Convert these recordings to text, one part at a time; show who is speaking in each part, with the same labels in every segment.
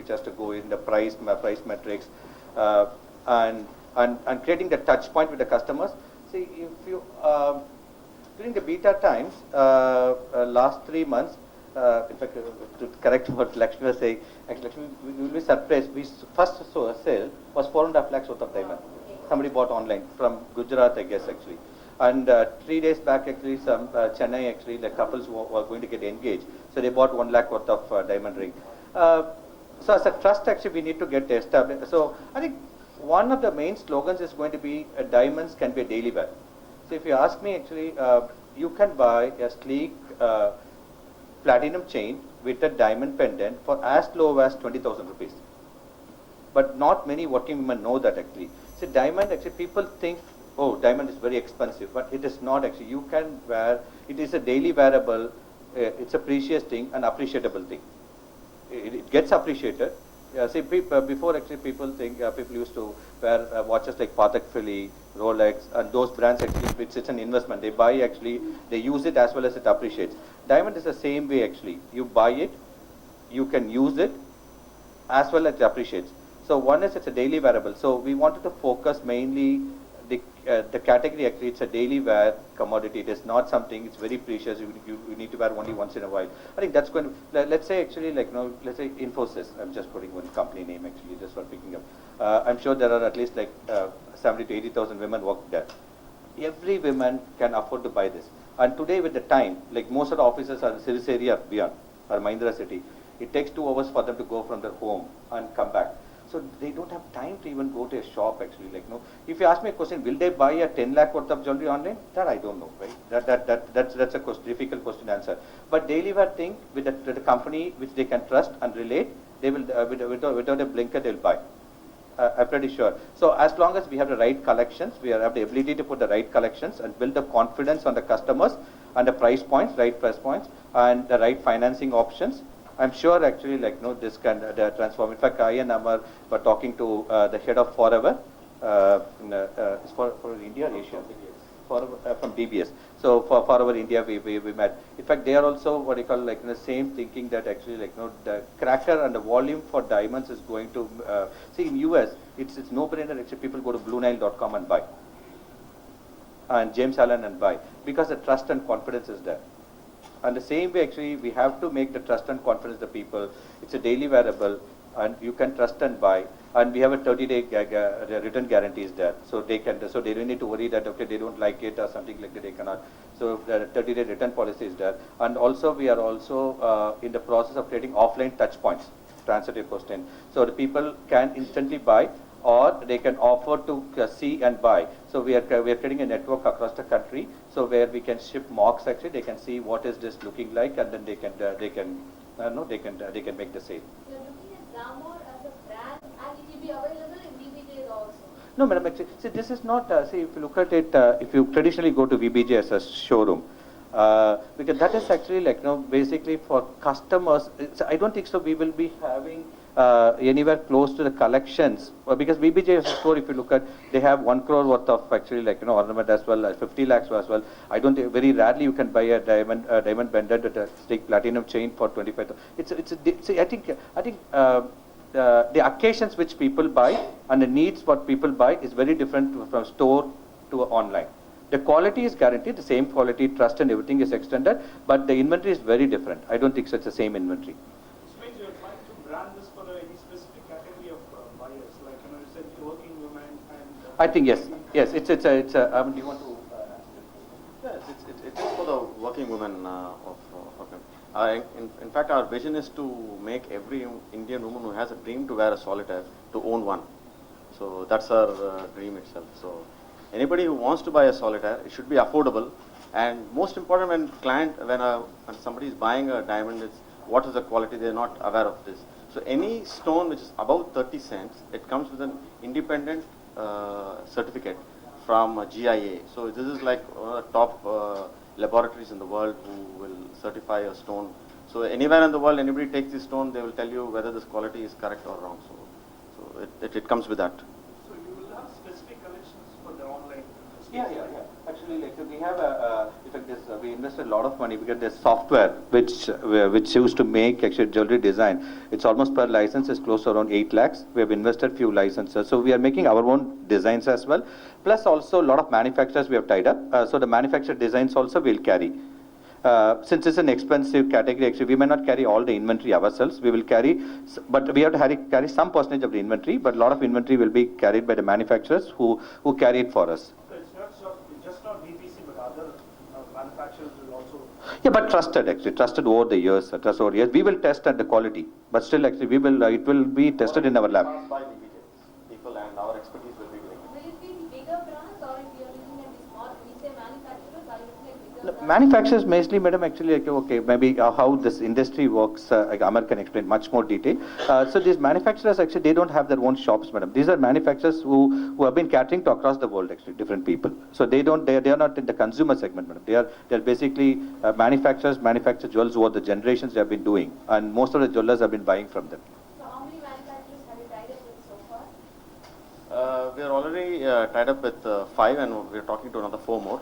Speaker 1: which has to go in the price metrics, and creating the touch point with the customers. See, if you during the beta times, last 3 months, in fact, to correct what Lakshmi was saying, actually, Lakshmi, we will be surprised. We first saw a sale was 4.5 lakhs worth of diamond. Somebody bought online from Gujarat, I guess, actually. And 3 days back, actually, some Chennai, actually, the couples were going to get engaged. So they bought 1 lakh worth of diamond ring. So as a trust, actually, we need to get established. So I think one of the main slogans is going to be diamonds can be a daily wear. So if you ask me, actually, you can buy a sleek platinum chain with a diamond pendant for as low as 20,000 rupees. But not many working women know that, actually. See, diamond, actually, people think, oh, diamond is very expensive, but it is not, actually. You can wear, it is a daily wearable, it's a precious thing, an appreciable thing. It gets appreciated. See, before, actually, people used to wear watches like Patek Philippe, Rolex, and those brands, actually, it's an investment. They buy, actually, they use it as well as it appreciates. Diamond is the same way, actually. You buy it, you can use it, as well as it appreciates. So one is it's a daily wearable. So we wanted to focus mainly the category, actually, it's a daily wear commodity. It is not something, it's very precious. You need to wear only once in a while. I think that's going to, let's say, actually, like, let's say Infosys. I'm just putting one company name, actually, just for picking up. I'm sure there are at least like 70 to 80,000 women work there. Every woman can afford to buy this. And today, with the time, like most of the offices are in Siris area beyond, or Mahindra city, it takes 2 hours for them to go from their home and come back. So they don't have time to even go to a shop, actually. Like, if you ask me a question, will they buy a 10 lakh worth of jewelry online? That I don't know, right? That's a difficult question to answer. But daily wear thing with the company which they can trust and relate, they will without a blinker they'll buy. I'm pretty sure. So as long as we have the right collections, we have the ability to put the right collections and build the confidence on the customers and the price points, right price points, and the right financing options, I'm sure, actually, like, this can transform. In fact, I and Amar were talking to the head of Forever, it's for India or Asia? From DBS. So for Forever India, we met. In fact, they are also what you call, like, the same thinking that, actually, like, the cracker and the volume for diamonds is going to, see, in US, it's no-brainer. Actually, people go to BlueNile.com and buy, and James Allen and buy, because the trust and confidence is there. And the same way, actually, we have to make the trust and confidence the people. It's a daily wearable, and you can trust and buy. And we have a 30-day return guarantees there, so they don't need to worry that, okay, they don't like it or something like that, they cannot. So the 30-day return policy is there. And also, we are also in the process of creating offline touch points, to answer your question. So the people can instantly buy, or they can offer to see and buy. So we are creating a network across the country, so where we can ship mocks, actually, they can see what is this looking like, and then they can make the sale.
Speaker 2: You're looking at Glamour as a brand, and it will be available in VBJs also.
Speaker 1: No, madam, actually, see, this is not, see, if you look at it, if you traditionally go to VBJ as a showroom, because that is actually, like, basically for customers, I don't think so we will be having anywhere close to the collections, because VBJ is a store, if you look at, they have 1 crore worth of, actually, like, ornament as well, 50 lakhs as well. I don't think, very rarely you can buy a diamond pendant with a sleek platinum chain for 25,000. I think the occasions which people buy and the needs what people buy is very different from store to online. The quality is guaranteed, the same quality, trust and everything is extended, but the inventory is very different. I don't think it's the same inventory.
Speaker 3: You're trying to brand this for any specific category of buyers, like, you said working women and...
Speaker 1: I think yes. It's do you want to...
Speaker 4: Yes, it's for the working women in fact, our vision is to make every Indian woman who has a dream to wear a solitaire to own one. So that's our dream itself. So anybody who wants to buy a solitaire, it should be affordable. And most important, when somebody is buying a diamond, it's what is the quality. They are not aware of this. So any stone which is above 30 cents, it comes with an independent certificate from GIA. So this is like top laboratories in the world who will certify a stone. So anywhere in the world, anybody takes this stone, they will tell you whether this quality is correct or wrong. So it comes with that.
Speaker 3: So you will have specific collections for the online?
Speaker 1: Yeah. Actually, like we have in fact, we invested a lot of money because there's software which used to make actually jewelry design. It's almost per license is close to around 8 lakhs. We have invested few licenses, so we are making our own designs as well. Plus, also a lot of manufacturers we have tied up. So the manufactured designs also we'll carry. Since it's an expensive category, actually, we may not carry all the inventory ourselves. We will carry, but we have to carry some percentage of the inventory. But a lot of inventory will be carried by the manufacturers who carry it for us.
Speaker 3: So it's not just not BPC, but other manufacturers will also.
Speaker 1: Yeah, but trusted over the years. We will test at the quality, but still, actually, we will. It will be tested in our lab.
Speaker 4: Passed by DPJs, people, and our expertise will be doing it.
Speaker 2: Will it be bigger brands or if you are looking at the small, when you say manufacturers, are you looking at bigger brands?
Speaker 1: Manufacturers mainly, madam, actually, okay, maybe how this industry works, like Amar can explain much more detail. So these manufacturers, actually, they don't have their own shops, madam. These are manufacturers who have been catering to across the world, actually, different people. So they are not in the consumer segment, madam. They are basically manufacturers, manufacture jewels over the generations they have been doing, and most of the jewelers have been buying from them.
Speaker 2: So how many manufacturers have you tied up with so far?
Speaker 4: We are already tied up with 5, and we are talking to another 4 more.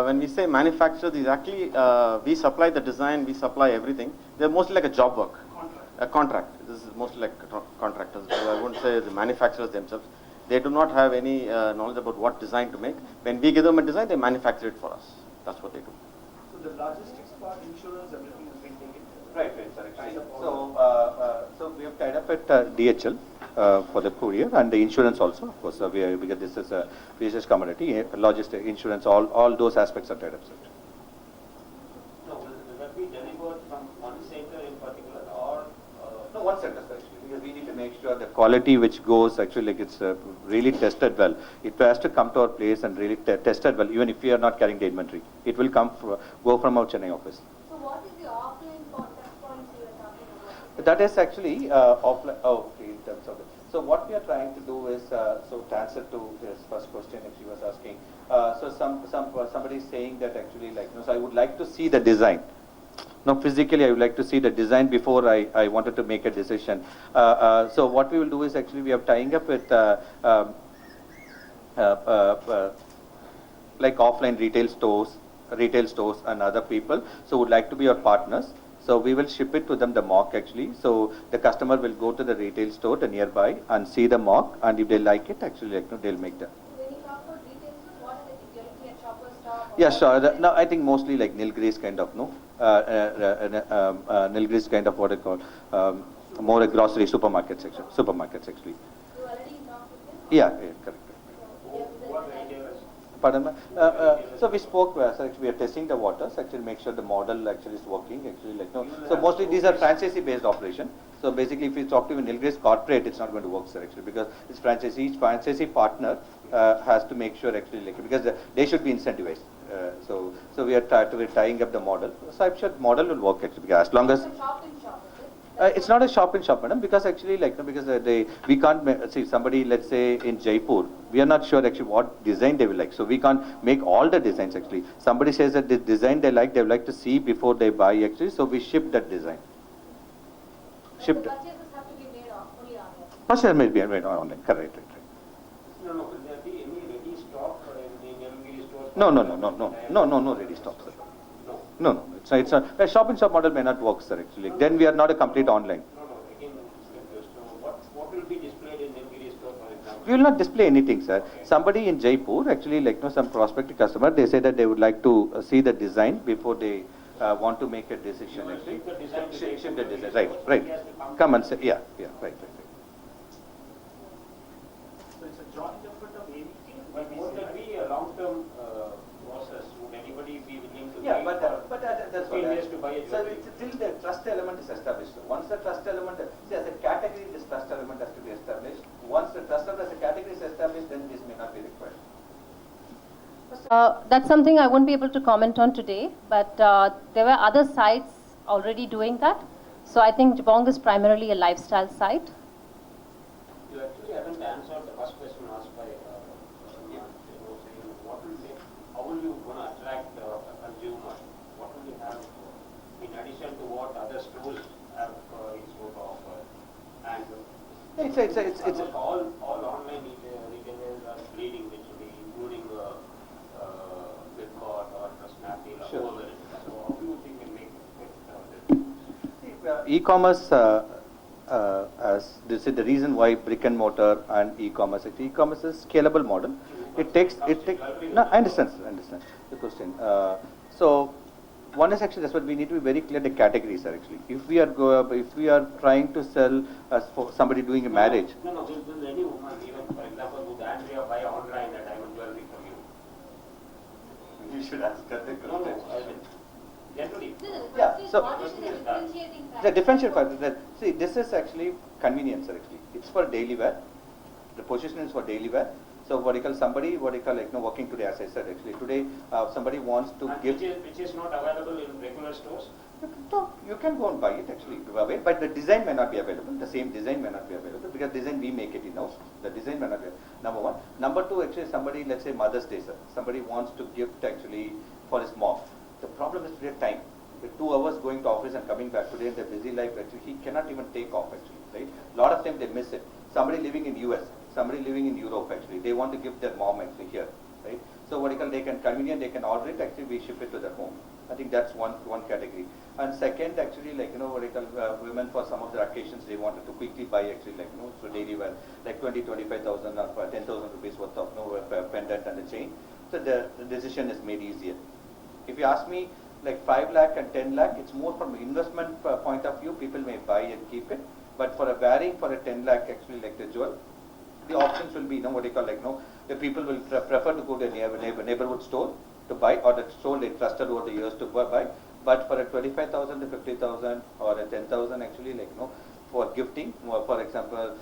Speaker 4: When we say manufacturers, exactly, we supply the design, we supply everything. They're mostly like a job work, a contract. This is mostly like contractors. So I wouldn't say the manufacturers themselves. They do not have any knowledge about what design to make. When we give them a design, they manufacture it for us. That's what they do.
Speaker 3: So the logistics part, insurance, everything has been taken.
Speaker 1: Right, sir. Actually. So we have tied up at DHL for the courier and the insurance also. Of course, because this is a business commodity, logistics, insurance, all those aspects are tied up, sir.
Speaker 5: No, will that be delivered from one center in particular or?
Speaker 1: No, one center, sir, actually, because we need to make sure the quality which goes, actually, like it's really tested well. It has to come to our place and really tested well, even if we are not carrying the inventory. It will go from our Chennai office.
Speaker 2: So what is the offline touch points you are talking about?
Speaker 1: That is actually offline. Oh, okay, in terms of it. So what we are trying to do is, so to answer to his first question, if he was asking, so somebody is saying that actually, like, so I would like to see the design. No, physically, I would like to see the design before I wanted to make a decision. So what we will do is actually we are tying up with like offline retail stores and other people. So would like to be our partners. So we will ship it to them, the mock actually. So the customer will go to the retail store the nearby and see the mock, and if they like it, actually, like, no, they'll make the.
Speaker 2: When you talk about retail stores, what is it? If you're looking at Shoppers Stop?
Speaker 1: Yeah, sure. No, I think mostly like Nilgiris kind of, no? Nilgiris kind of what I call, more a grocery supermarkets actually.
Speaker 2: You already talked with them?
Speaker 1: Yeah, correct.
Speaker 5: What retailers?
Speaker 1: Pardon me? So we spoke, so actually we are testing the waters, actually make sure the model actually is working, actually like, no. So mostly these are franchisee based operation. So basically if you talk to a Nilgiris corporate, it's not going to work, sir, actually, because it's franchisee, each franchisee partner has to make sure actually, like, because they should be incentivized. So we are tying up the model. So I'm sure model will work actually, because as long as.
Speaker 2: It's a shop in shop, is it?
Speaker 1: It's not a shop in shop, madam, because actually, like, no, because we can't see somebody, let's say in Jaipur, we are not sure actually what design they will like. So we can't make all the designs actually. Somebody says that the design they would like to see before they buy actually. So we ship that design.
Speaker 2: But
Speaker 1: Shipped.
Speaker 2: the purchases have to be made only online.
Speaker 1: Purchase may be made online. Correct.
Speaker 5: No, will there be any ready stock in Nilgiri stores?
Speaker 1: No ready stock, sir.
Speaker 5: No.
Speaker 1: No. It's not. A shop in shop model may not work, sir. Actually, then we are not a complete online.
Speaker 5: No, again, it's confused. So what will be displayed in Nilgiri store, for example?
Speaker 1: We will not display anything, sir. Somebody in Jaipur, actually, like, no, some prospective customer, they say that they would like to see the design before they want to make a decision.
Speaker 5: You will
Speaker 1: Actually,
Speaker 5: ship the design to
Speaker 1: ship the
Speaker 5: Jaipur,
Speaker 1: design. Right.
Speaker 5: he has to
Speaker 1: Come and say, yeah, right.
Speaker 3: So it's a joint effort of AVT and
Speaker 5: But won't that be a long-term process? Would anybody be willing to
Speaker 1: Yeah,
Speaker 5: wait for
Speaker 1: that's
Speaker 5: 15 years to buy a
Speaker 1: So
Speaker 5: jewelry?
Speaker 1: till the trust element is established. Once the trust element, see, as a category, this trust element has to be established. Once the trust element as a category is established, then this may not be required.
Speaker 6: That's something I won't be able to comment on today, but there were other sites already doing that. So I think Jabong is primarily a lifestyle site.
Speaker 5: You actually haven't answered the first question asked by saying how will you going to attract a consumer? What will you have in addition to what other stores have in store to offer? And
Speaker 1: It's
Speaker 5: almost all online retailers are bleeding literally, including
Speaker 1: e-commerce, as this is the reason why brick and mortar and e-commerce. E-commerce is scalable model. It takes. No, I understand. I understand the question. So, one is actually that's what we need to be very clear. The categories are actually. If we are trying to sell as for somebody doing a marriage.
Speaker 5: No, this is any woman, even for example, would Andrea buy online a diamond jewelry from you?
Speaker 1: You should ask her the
Speaker 5: No, I mean, generally.
Speaker 1: Yeah, so-
Speaker 2: What is the differentiating factor?
Speaker 1: The differential factor. See, this is actually convenience. Actually, it's for daily wear. The position is for daily wear. So what you call somebody, what you call like working today, as I said actually today, somebody wants to
Speaker 5: And
Speaker 1: give.
Speaker 5: which is not available in regular stores?
Speaker 1: You can go and buy it actually, but the design may not be available. The same design may not be available because design we make it in-house. The design may not be. Number one. Number two, actually somebody, let's say Mother's Day, sir. Somebody wants to gift actually for his mom. The problem is today time. With 2 hours going to office and coming back today in their busy life, actually he cannot even take off actually, right? Lot of time they miss it. Somebody living in US, somebody living in Europe actually, they want to give their mom actually here, right? So what you call they can convenient, they can order it actually, we ship it to their home. I think that's one category. And second, actually, like what you call women for some of their occasions they wanted to quickly buy actually so daily wear like 25,000 or 10,000 rupees worth of pendant and a chain. So the decision is made easier. If you ask me, like 5 lakh and 10 lakh, it's more from an investment point of view. People may buy and keep it, but for a wearing for a 10 lakh, actually like the jewel, the options will be, what do you call the people will prefer to go to a neighborhood store to buy, or the store they trusted over the years to buy. But for a 25,000 to 50,000 or a 10,000, actually for gifting, for example.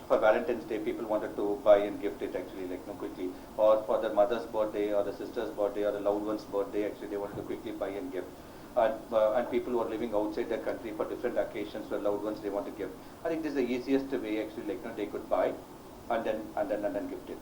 Speaker 1: For Valentine's Day, people wanted to buy and gift it actually quickly, or for their mother's birthday or the sister's birthday or the loved one's birthday, actually they wanted to quickly buy and gift. And people who are living outside their country for different occasions for loved ones they want to gift. I think this is the easiest way actually they could buy and then gift it.